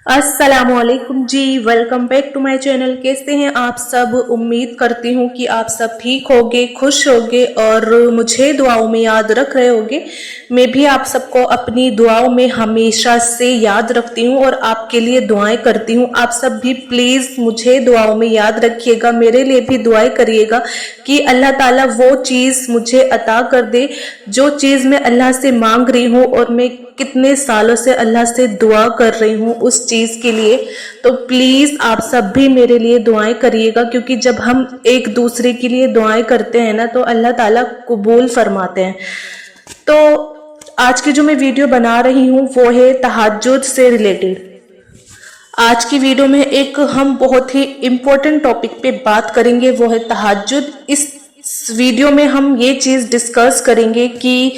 अस्सलामुअलैकुम जी, welcome back to my channel. कैसे हैं आप सब? उम्मीद करती हूँ कि आप सब ठीक होगे, खुश होगे और मुझे दुआओं में याद रख रहे होगे। मैं भी आप सबको अपनी दुआओं में हमेशा से याद रखती हूँ और आपके लिए दुआएं करती हूँ। आप सब भी प्लीज मुझे दुआओं में याद रखिएगा, मेरे लिए भी दुआएं करिएगा कि अल्लाह ताला वो चीज मुझे अता कर दे जो चीज मैं अल्लाह से मांग रही हूँ और मैं कितने सालों से अल्लाह से दुआ कर रही हूँ उस चीज के लिए। तो प्लीज आप सब भी मेरे लिए दुआएं करिएगा, क्योंकि जब हम एक दूसरे के लिए दुआएं करते हैं ना तो अल्लाह ताला कबूल फरमाते हैं। तो आज की जो मैं वीडियो बना रही हूँ वो है तहज्जुद से रिलेटेड। आज की वीडियो में एक हम बहुत ही इम्पोर्टेंट टॉपिक पे बात करेंगे, वो है तहज्जुद। इस वीडियो में हम ये चीज डिस्कस करेंगे कि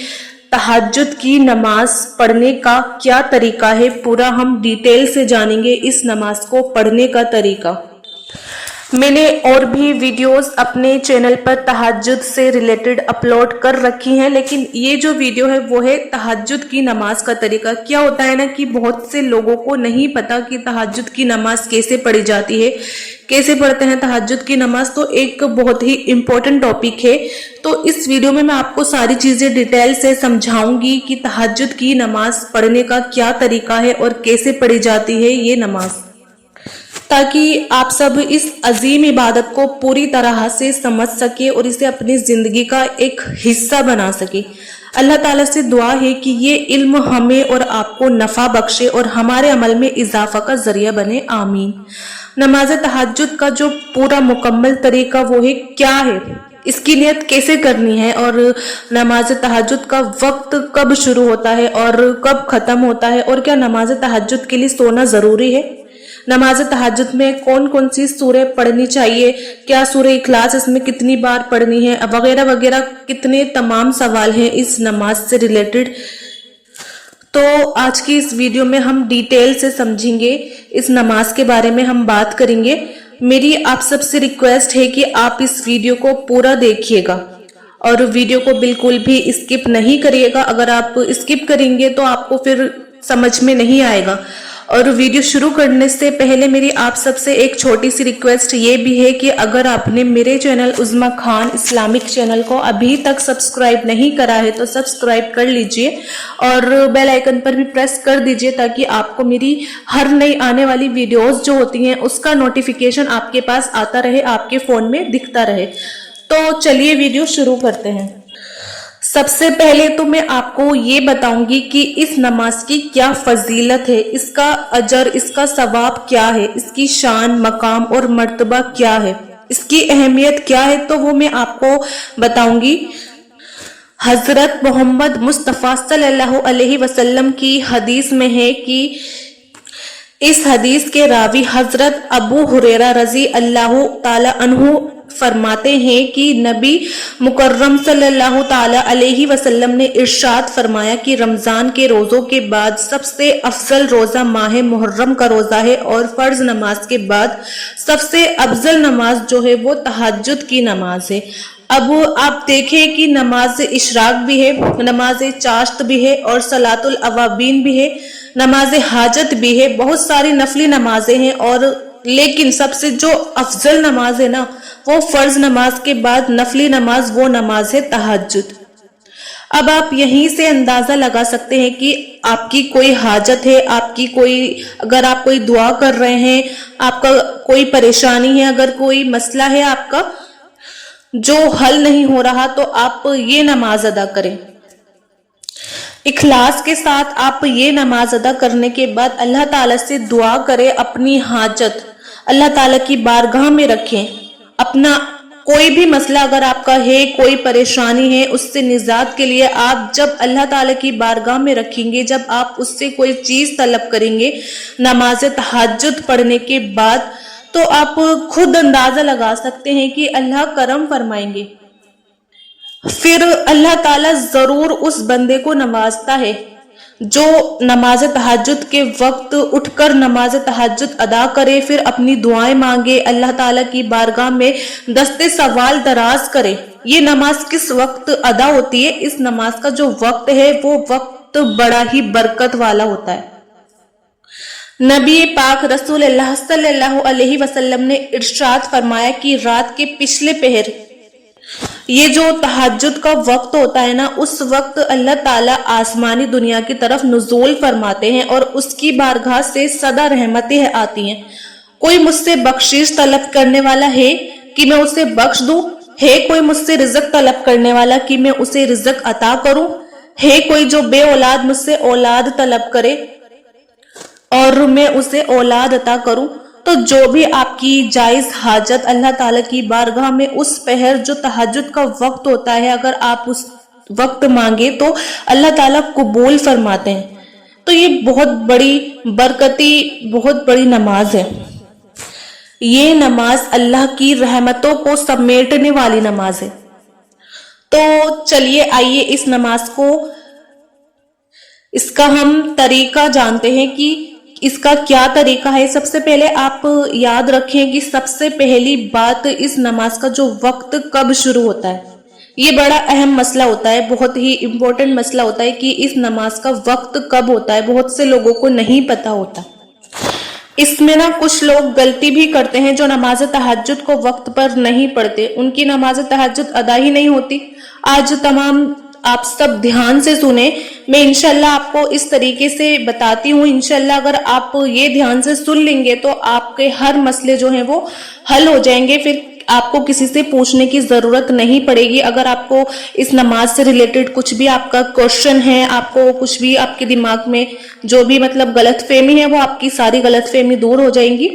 तहज्जुद की नमाज पढ़ने का क्या तरीका है। पूरा हम डिटेल से जानेंगे इस नमाज को पढ़ने का तरीका। मैंने और भी वीडियोस अपने चैनल पर तहज्जुद से रिलेटेड अपलोड कर रखी हैं, लेकिन ये जो वीडियो है वो है तहज्जुद की नमाज का तरीका। क्या होता है ना कि बहुत से लोगों को नहीं पता कि तहज्जुद की नमाज कैसे पढ़ी जाती है, कैसे पढ़ते हैं तहज्जुद की नमाज। तो एक बहुत ही इम्पोर्टेंट टॉपिक है। तो इस वीडियो में मैं आपको सारी चीजें डिटेल से समझाऊंगी कि तहज्जुद की नमाज पढ़ने का क्या तरीका है और कैसे पढ़ी जाती है ये नमाज, ताकि आप सब इस अजीम इबादत को पूरी तरह से समझ सके और इसे अपनी जिंदगी का एक हिस्सा बना सके। अल्लाह ताला से दुआ है कि ये इल्म हमें और आपको नफा बख्शे और हमारे अमल में इजाफा का जरिया बने, आमीन। नमाज तहज्जुद का जो पूरा मुकम्मल तरीका वो है, क्या है, इसकी नियत कैसे करनी है और नमाज तहज्जुद का वक्त कब शुरू होता है और कब खत्म होता है, और क्या नमाज तहज्जुद के लिए सोना जरूरी है, नमाज तहज्जुद में कौन कौन सी सूरह पढ़नी चाहिए, क्या सूरह इखलास इसमें कितनी बार पढ़नी है, वगैरह वगैरह कितने तमाम सवाल हैं इस नमाज से रिलेटेड। तो आज की इस वीडियो में हम डिटेल से समझेंगे, इस नमाज के बारे में हम बात करेंगे। मेरी आप सबसे रिक्वेस्ट है कि आप इस वीडियो को पूरा देखिएगा और वीडियो को बिल्कुल भी स्किप नहीं करिएगा। अगर आप स्किप करेंगे तो आपको फिर समझ में नहीं आएगा। और वीडियो शुरू करने से पहले मेरी आप सबसे एक छोटी सी रिक्वेस्ट ये भी है कि अगर आपने मेरे चैनल उज़्मा खान इस्लामिक चैनल को अभी तक सब्सक्राइब नहीं करा है तो सब्सक्राइब कर लीजिए और बेल आइकन पर भी प्रेस कर दीजिए, ताकि आपको मेरी हर नई आने वाली वीडियोस जो होती हैं उसका नोटिफिकेशन आपके पास आता रहे, आपके फोन में दिखता रहे। तो चलिए वीडियो शुरू करते हैं। सबसे पहले तो मैं आपको ये बताऊंगी कि इस नमाज की क्या फजीलत है, इसका अजर, इसका सवाब क्या है, इसकी शान, मकाम और मर्तबा क्या है, इसकी अहमियत क्या है, तो वो मैं आपको बताऊंगी। हजरत मोहम्मद मुस्तफ़ा सल्लल्लाहु अलैहि वसल्लम की हदीस में है कि इस हदीस के रावी हजरत अबू हुरैरा रजी अल्लाह ताला अन्हु फरमाते हैं कि नबी मुकर्रम सल्लल्लाहु ताला अलैहि वसल्लम ने इरशाद फरमाया कि रमजान के रोजों के बाद सबसे अफजल रोजा माह मुहर्रम का रोजा है और फर्ज नमाज के बाद सबसे अफजल नमाज जो है वो तहज्जुद की नमाज है। अब आप देखें कि नमाज इशराक भी है, नमाज चाश्त भी है और सलातुल अवाबीन भी है, नमाज हाजत भी है, बहुत सारी नफली नमाजें हैं। और लेकिन सबसे जो अफजल नमाज है ना वो फर्ज नमाज के बाद नफली नमाज, वो नमाज है तहज्जुद। अब आप यहीं से अंदाजा लगा सकते हैं कि आपकी कोई हाजत है, आपकी कोई, अगर आप कोई दुआ कर रहे हैं, आपका कोई परेशानी है, अगर कोई मसला है आपका जो हल नहीं हो रहा, तो आप ये नमाज अदा करें। इखलास के साथ आप ये नमाज अदा करने के बाद अल्लाह ताला से दुआ करें, अपनी हाजत अल्लाह ताला की बारगाह में रखें। अपना कोई भी मसला अगर आपका है, कोई परेशानी है, उससे निजात के लिए आप जब अल्लाह ताला की बारगाह में रखेंगे, जब आप उससे कोई चीज तलब करेंगे नमाज तहज्जुद पढ़ने के बाद, तो आप खुद अंदाजा लगा सकते हैं कि अल्लाह करम फरमाएंगे। फिर अल्लाह ताला जरूर उस बंदे को नवाजता है जो नमाज तहज्जुद के वक्त उठकर नमाज तहज्जुद अदा करे, फिर अपनी दुआएं मांगे, अल्लाह ताला की बारगाह में दस्ते सवाल दराज करे। ये नमाज किस वक्त अदा होती है, इस नमाज का जो वक्त है वो वक्त बड़ा ही बरकत वाला होता है। नबी पाक रसूलुल्लाह सल्लल्लाहु अलैहि वसल्लम ने इरशाद फरमाया कि रात के पिछले पहर, ये जो तहज्जुद का वक्त होता है ना, उस वक्त अल्लाह ताला आसमानी दुनिया की तरफ नुज़ूल फरमाते हैं और उसकी बारगाह से सदा रहमतें आती हैं। कोई मुझसे बख्शिश तलब करने वाला है कि मैं उसे बख्श दूं? है कोई मुझसे रिज़्क तलब करने वाला कि मैं उसे रिज़्क अता करूं? है कोई जो बे औलाद मुझसे औलाद तलब करे और मैं उसे औलाद अता करूं? तो जो भी आपकी जायज हाजत अल्लाह ताला की बारगाह में उस पहर जो तहज्जुद का वक्त होता है, अगर आप उस वक्त मांगे तो अल्लाह ताला कबूल फरमाते हैं। तो ये बहुत बड़ी बरकती, बहुत बड़ी नमाज है। ये नमाज अल्लाह की रहमतों को समेटने वाली नमाज है। तो चलिए आइए इस नमाज को, इसका हम तरीका जानते हैं कि इसका क्या तरीका है। सबसे पहले आप याद रखें कि सबसे पहली बात, इस नमाज का जो वक्त कब शुरू होता है, ये बड़ा अहम मसला होता है, बहुत ही इम्पोर्टेंट मसला होता है कि इस नमाज का वक्त कब होता है। बहुत से लोगों को नहीं पता होता। इसमें ना कुछ लोग गलती भी करते हैं जो नमाज तहज्जुद को वक्त पर नहीं पढ़ते, उनकी नमाज तहज्जुद अदा ही नहीं होती। आज तमाम आप सब ध्यान से सुने, मैं इंशाल्लाह आपको इस तरीके से बताती हूँ। इंशाल्लाह अगर आप ये ध्यान से सुन लेंगे तो आपके हर मसले जो हैं वो हल हो जाएंगे, फिर आपको किसी से पूछने की जरूरत नहीं पड़ेगी। अगर आपको इस नमाज से रिलेटेड कुछ भी आपका क्वेश्चन है, आपको कुछ भी आपके दिमाग में जो भी मतलब गलतफहमी है, वो आपकी सारी गलतफहमी दूर हो जाएंगी।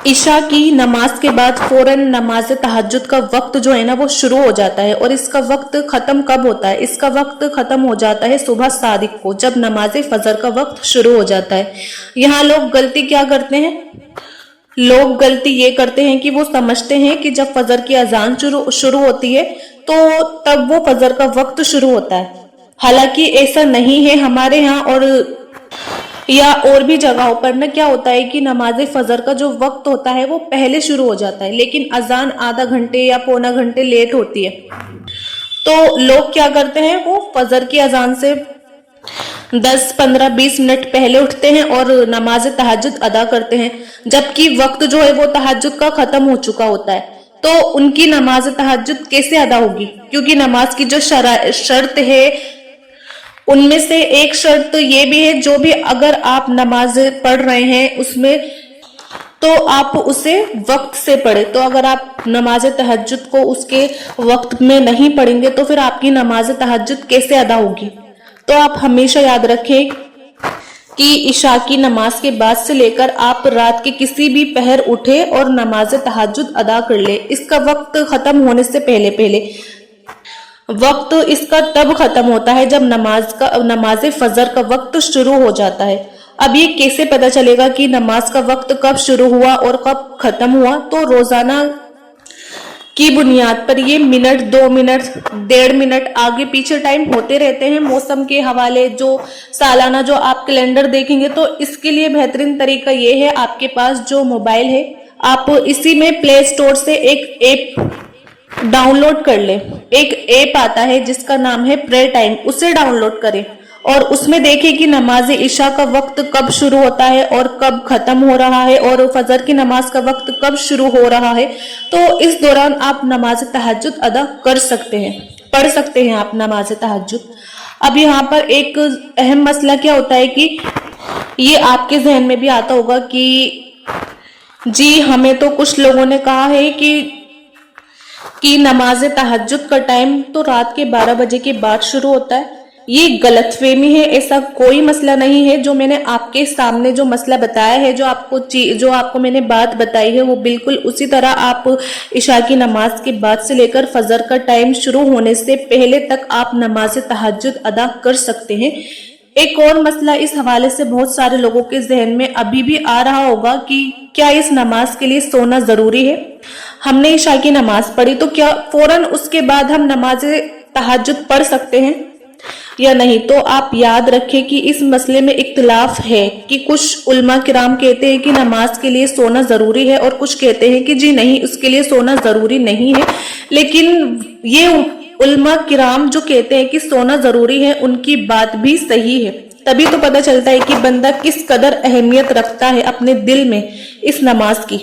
ईशा की नमाज के बाद फौरन नमाज तहज्जुद का वक्त जो है ना वो शुरू हो जाता है। और इसका वक्त खत्म कब होता है? इसका वक्त खत्म हो जाता है सुबह सादिक को, जब नमाज फजर का वक्त शुरू हो जाता है। यहाँ लोग गलती क्या करते हैं? लोग गलती ये करते हैं कि वो समझते हैं कि जब फजर की अजान शुरू होती है तो तब वो फजर का वक्त शुरू होता है। हालांकि ऐसा नहीं है। हमारे यहाँ और भी जगहों पर ना क्या होता है कि नमाज फजर का जो वक्त होता है वो पहले शुरू हो जाता है, लेकिन अजान आधा घंटे या पौना घंटे लेट होती है। तो लोग क्या करते हैं, वो फजर की अजान से 10, 15, 20 मिनट पहले उठते हैं और नमाज तहज्जुद अदा करते हैं, जबकि वक्त जो है वो तहज्जुद का खत्म हो चुका होता है। तो उनकी नमाज तहज्जुद कैसे अदा होगी? क्योंकि नमाज की जो शर्त है उनमें से एक शर्त ये भी है, जो भी अगर आप नमाज पढ़ रहे हैं उसमें तो आप उसे वक्त से पढ़े। तो अगर आप नमाज तहज्जुद को उसके वक्त में नहीं पढ़ेंगे तो फिर आपकी नमाज तहज्जुद कैसे अदा होगी? तो आप हमेशा याद रखें कि इशा की नमाज के बाद से लेकर आप रात के किसी भी पहर उठे और नमाज तहज्जुद अदा कर ले। इसका वक्त खत्म होने से पहले वक्त इसका तब खत्म होता है जब नमाज फजर का वक्त शुरू हो जाता है। अब ये कैसे पता चलेगा कि नमाज का वक्त कब शुरू हुआ और कब खत्म हुआ? तो रोजाना की बुनियाद पर ये मिनट, 2 मिनट, 1.5 मिनट आगे पीछे टाइम होते रहते हैं। मौसम के हवाले जो सालाना जो आप कैलेंडर देखेंगे तो इसके लिए बेहतरीन तरीका ये है, आपके पास जो मोबाइल है आप इसी में प्ले स्टोर से एक ऐप डाउनलोड कर ले। एक ऐप आता है जिसका नाम है प्रेयर टाइम, उसे डाउनलोड करें और उसमें देखें कि नमाज इशा का वक्त कब शुरू होता है और कब खत्म हो रहा है और फजर की नमाज का वक्त कब शुरू हो रहा है। तो इस दौरान आप नमाज तहज्जुद अदा कर सकते हैं, पढ़ सकते हैं आप नमाज तहज्जुद। अब यहाँ पर एक अहम मसला क्या होता है कि ये आपके जहन में भी आता होगा कि जी हमें तो कुछ लोगों ने कहा है कि नमाज तहज्जुद का टाइम तो रात के 12 बजे के बाद शुरू होता है। ये गलतफहमी है, ऐसा कोई मसला नहीं है। जो मैंने आपके सामने जो मसला बताया है, जो आपको मैंने बात बताई है, वो बिल्कुल उसी तरह आप इशा की नमाज के बाद से लेकर फजर का टाइम शुरू होने से पहले तक आप नमाज तहज्जुद अदा कर सकते हैं। एक और मसला इस हवाले से बहुत सारे लोगों के जहन में अभी भी आ रहा होगा कि क्या इस नमाज के लिए सोना जरूरी है? हमने इशा की नमाज पढ़ी तो क्या फौरन उसके बाद हम नमाज तहज्जुद पढ़ सकते हैं या नहीं? तो आप याद रखें कि इस मसले में इख्तिलाफ है कि कुछ उलमा किराम कहते हैं कि नमाज के लिए सोना जरूरी है और कुछ कहते हैं कि जी नहीं, उसके लिए सोना जरूरी नहीं है। लेकिन ये उलमा किराम जो कहते हैं कि सोना जरूरी है, उनकी बात भी सही है। तभी तो पता चलता है कि बंदा किस कदर अहमियत रखता है अपने दिल में इस नमाज की,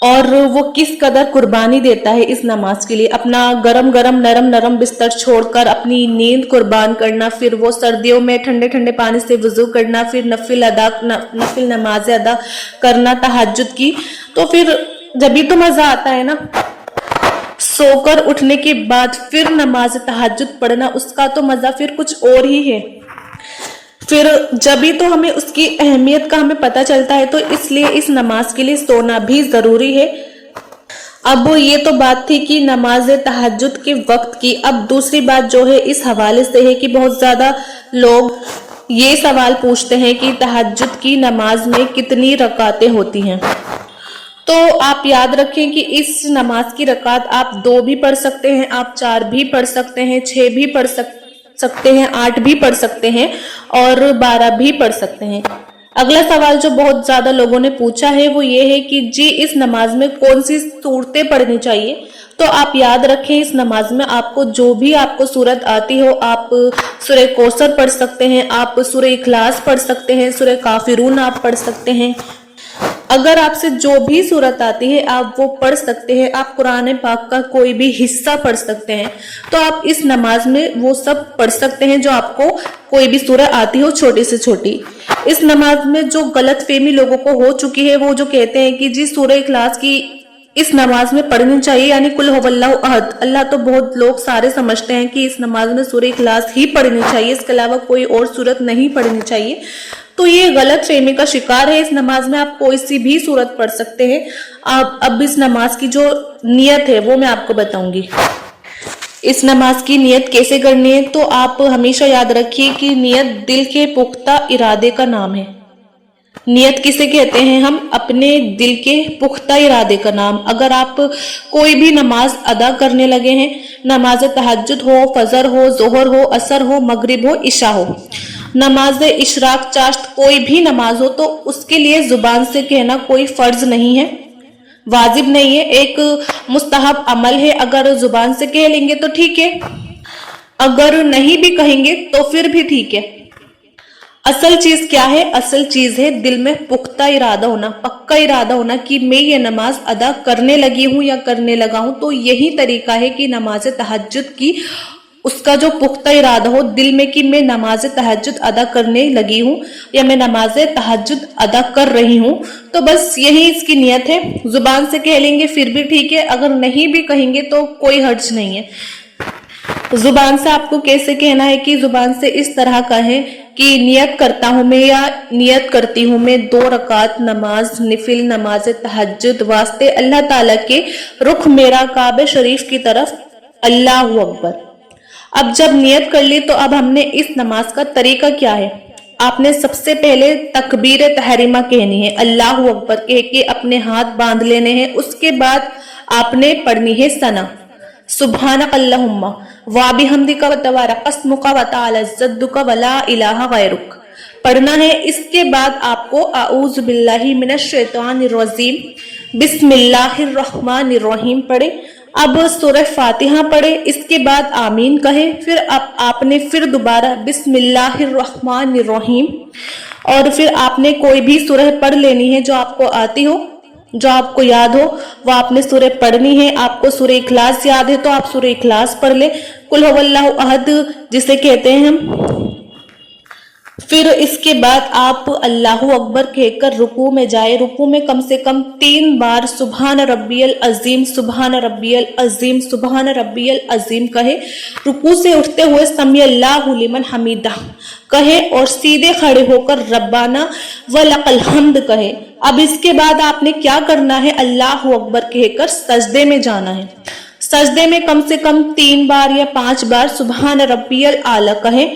और वो किस कदर कुर्बानी देता है इस नमाज के लिए। अपना गरम गरम नरम नरम बिस्तर छोड़कर अपनी नींद कुर्बान करना, फिर वो सर्दियों में ठंडे ठंडे पानी से वुजू करना, फिर नफिल नमाजें अदा करना तहज्जुद की। तो फिर जब भी तो मजा आता है ना, सोकर उठने के बाद फिर नमाज तहज्जुद पढ़ना, उसका तो मजा फिर कुछ और ही है। फिर जब भी तो हमें उसकी अहमियत का हमें पता चलता है, तो इसलिए इस नमाज के लिए सोना भी जरूरी है। अब ये तो बात थी कि नमाज तहज्जुद के वक्त की। अब दूसरी बात जो है इस हवाले से है कि बहुत ज्यादा लोग ये सवाल पूछते हैं कि तहज्जुद की नमाज में कितनी रकातें होती हैं। तो आप याद रखें कि इस नमाज की रकात आप 2 भी पढ़ सकते हैं, आप 4 भी पढ़ सकते हैं, 6 भी पढ़ सकते हैं, 8 भी पढ़ सकते हैं और 12 भी पढ़ सकते हैं। अगला सवाल जो बहुत ज्यादा लोगों ने पूछा है वो ये है कि जी इस नमाज में कौन सी सूरतें पढ़नी चाहिए। तो आप याद रखें इस नमाज में आपको जो भी आपको सूरत आती हो, आप सूरह कौसर पढ़ सकते हैं, आप सूरह इखलास पढ़ सकते हैं, सूरह काफिरून आप पढ़ सकते हैं। अगर आपसे जो भी सूरत आती है आप वो पढ़ सकते हैं। आप कुरान पाक का कोई भी हिस्सा पढ़ सकते हैं। तो आप इस नमाज में वो सब पढ़ सकते हैं जो आपको कोई भी सूरत आती हो, छोटी से छोटी। इस नमाज में जो गलत फहमी लोगों को हो चुकी है, वो जो कहते हैं कि जी सूरह इखलास की इस नमाज में पढ़नी चाहिए, यानी कुल हुवल्लाहु अहद। अल्लाह तो बहुत लोग सारे समझते हैं कि इस नमाज में सूरह इखलास ही पढ़नी चाहिए, इसके अलावा कोई और सूरत नहीं पढ़नी चाहिए। तो ये गलत फहमी का शिकार है। इस नमाज में आप कोई सी भी सूरत पढ़ सकते हैं। अब इस नमाज की जो नियत है वो मैं आपको बताऊंगी। इस नमाज की नियत कैसे करनी है, तो आप हमेशा याद रखिए कि नियत दिल के पुख्ता इरादे का नाम है। नियत किसे कहते हैं हम? अपने दिल के पुख्ता इरादे का नाम। अगर आप कोई भी नमाज अदा करने लगे हैं, नमाज तहज्जुद हो, फजर हो, जोहर हो, असर हो, मगरिब हो, इशा हो, नमाज इशराक चाश्त कोई भी नमाज हो, तो उसके लिए जुबान से कहना कोई फर्ज नहीं है, वाजिब नहीं है, एक मुस्तहब अमल है। अगर जुबान से कह लेंगे तो ठीक है, अगर नहीं भी कहेंगे तो फिर भी ठीक है। असल चीज क्या है? असल चीज है दिल में पुख्ता इरादा होना, पक्का इरादा होना कि मैं ये नमाज अदा करने लगी हूं या करने लगा हूं। तो यही तरीका है कि नमाज तहज्जुद की उसका जो पुख्ता इरादा हो दिल में कि मैं नमाज तहज्जुद अदा करने लगी हूँ या मैं नमाज तहज्जुद अदा कर रही हूँ। तो बस यही इसकी नियत है। जुबान से कह लेंगे फिर भी ठीक है, अगर नहीं भी कहेंगे तो कोई हर्ज नहीं है। जुबान से आपको कैसे कहना है कि जुबान से इस तरह का है कि नियत करता हूं मैं या नियत करती हूं मैं 2 रकात नमाज निफिल नमाज तहज्जुद वास्ते अल्लाह ताला के रुख मेरा काबे शरीफ की तरफ, अल्लाहु अकबर। अब जब नियत कर ली तो अब हमने इस नमाज का तरीका क्या है? आपने सबसे पहले तकबीर तहरीमा कहनी है, अल्लाहु अकबर कह के अपने हाथ बांध लेने हैं। उसके बाद आपने पढ़नी है सना, सुब्हानक अल्लाहुम्मा व बिहम्दिका व तबारक अस्मुका व तआला जद्दुका व ला इलाहा गैरुक पढ़ना है। इसके बाद आपको अऊज़ु बिल्लाहि मिनश शैतानिर रजीम बिस्मिल्लाहिर रहमानिर रहीम पढ़े। अब सूरह फातिहा पढ़े, इसके बाद आमीन कहे, फिर अब आपने फिर दोबारा बिस्मिल्लाहिर रहमानिर रहीम, और फिर आपने कोई भी सूरह पढ़ लेनी है जो आपको आती हो, जो आपको याद हो, वो आपने सूरह पढ़नी है। आपको सूरह इखलास याद है तो आप सूरह इखलास पढ़ ले, कुल हुवल्लाहु अहद जिसे कहते हैं हम। फिर इसके बाद आप अल्लाहु अकबर कहकर रुकू में जाए। रुकू में कम से कम 3 बार सुभान रब्बियल अजीम, सुभान रब्बियल अजीम, सुभान रब्बियल अजीम कहे। रुकू से उठते हुए समी अल्लाहु लिमन हमीदा कहे और सीधे खड़े होकर रब्बाना व लकल हम्द कहे। अब इसके बाद आपने क्या करना है? अल्लाहु अकबर कहकर सजदे में जाना है। सजदे में कम से कम 3 बार या 5 बार सुभान रब्बियल आला कहे।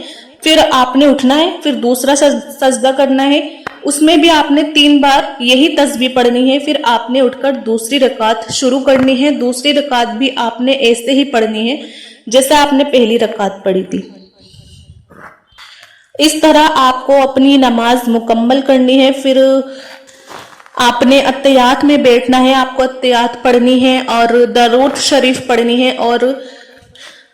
फिर आपने उठना है, फिर दूसरा सजदा करना है, उसमें भी आपने 3 बार यही तस्बीह पढ़नी है। फिर आपने उठकर दूसरी रकात शुरू करनी है। दूसरी रकात भी आपने ऐसे ही पढ़नी है जैसे आपने पहली रकात पढ़ी थी। इस तरह आपको अपनी नमाज मुकम्मल करनी है। फिर आपने अत्तहियात में बैठना है, आपको अत्तहियात पढ़नी है और दरूद शरीफ पढ़नी है और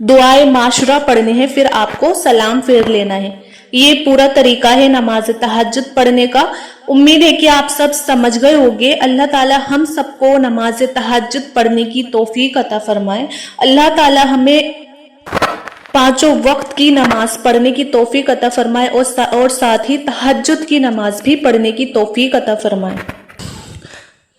दुआए माशुरा पढ़नी है। फिर आपको सलाम फेर लेना है। ये पूरा तरीका है नमाज तहज्जुद पढ़ने का। उम्मीद है कि आप सब समझ गए होंगे। अल्लाह ताला हम सबको नमाज तहज्जुद पढ़ने की तौफीक अता फरमाए। अल्लाह ताला हमें पांचों वक्त की नमाज पढ़ने की तौफीक अता फरमाए और साथ ही तहज्जुद की नमाज भी पढ़ने की तौफीक अता फरमाए।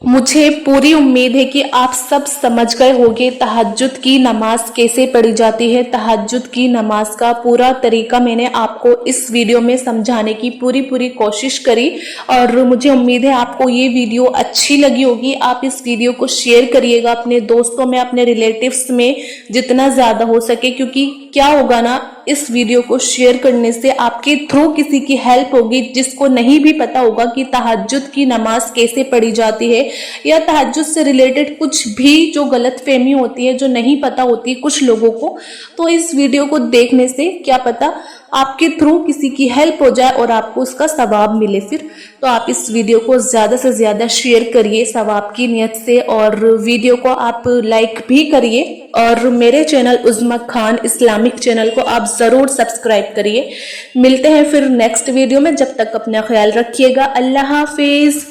मुझे पूरी उम्मीद है कि आप सब समझ गए होंगे तहज्जुद की नमाज कैसे पढ़ी जाती है। तहज्जुद की नमाज का पूरा तरीका मैंने आपको इस वीडियो में समझाने की पूरी कोशिश करी और मुझे उम्मीद है आपको ये वीडियो अच्छी लगी होगी। आप इस वीडियो को शेयर करिएगा अपने दोस्तों में, अपने रिलेटिव्स में जितना ज़्यादा हो सके, क्योंकि क्या होगा ना, इस वीडियो को शेयर करने से आपके थ्रू किसी की हेल्प होगी जिसको नहीं भी पता होगा कि तहज्जुद की नमाज कैसे पढ़ी जाती है या तहज्जुद से रिलेटेड कुछ भी जो गलतफहमी होती है, जो नहीं पता होती कुछ लोगों को। तो इस वीडियो को देखने से क्या पता आपके थ्रू किसी की हेल्प हो जाए और आपको उसका सवाब मिले। फिर तो आप इस वीडियो को ज़्यादा से ज़्यादा शेयर करिए सवाब की नियत से, और वीडियो को आप लाइक भी करिए और मेरे चैनल उज़्मा खान इस्लामिक चैनल को आप ज़रूर सब्सक्राइब करिए। मिलते हैं फिर नेक्स्ट वीडियो में, जब तक अपना ख्याल रखिएगा। अल्लाह हाफिज़।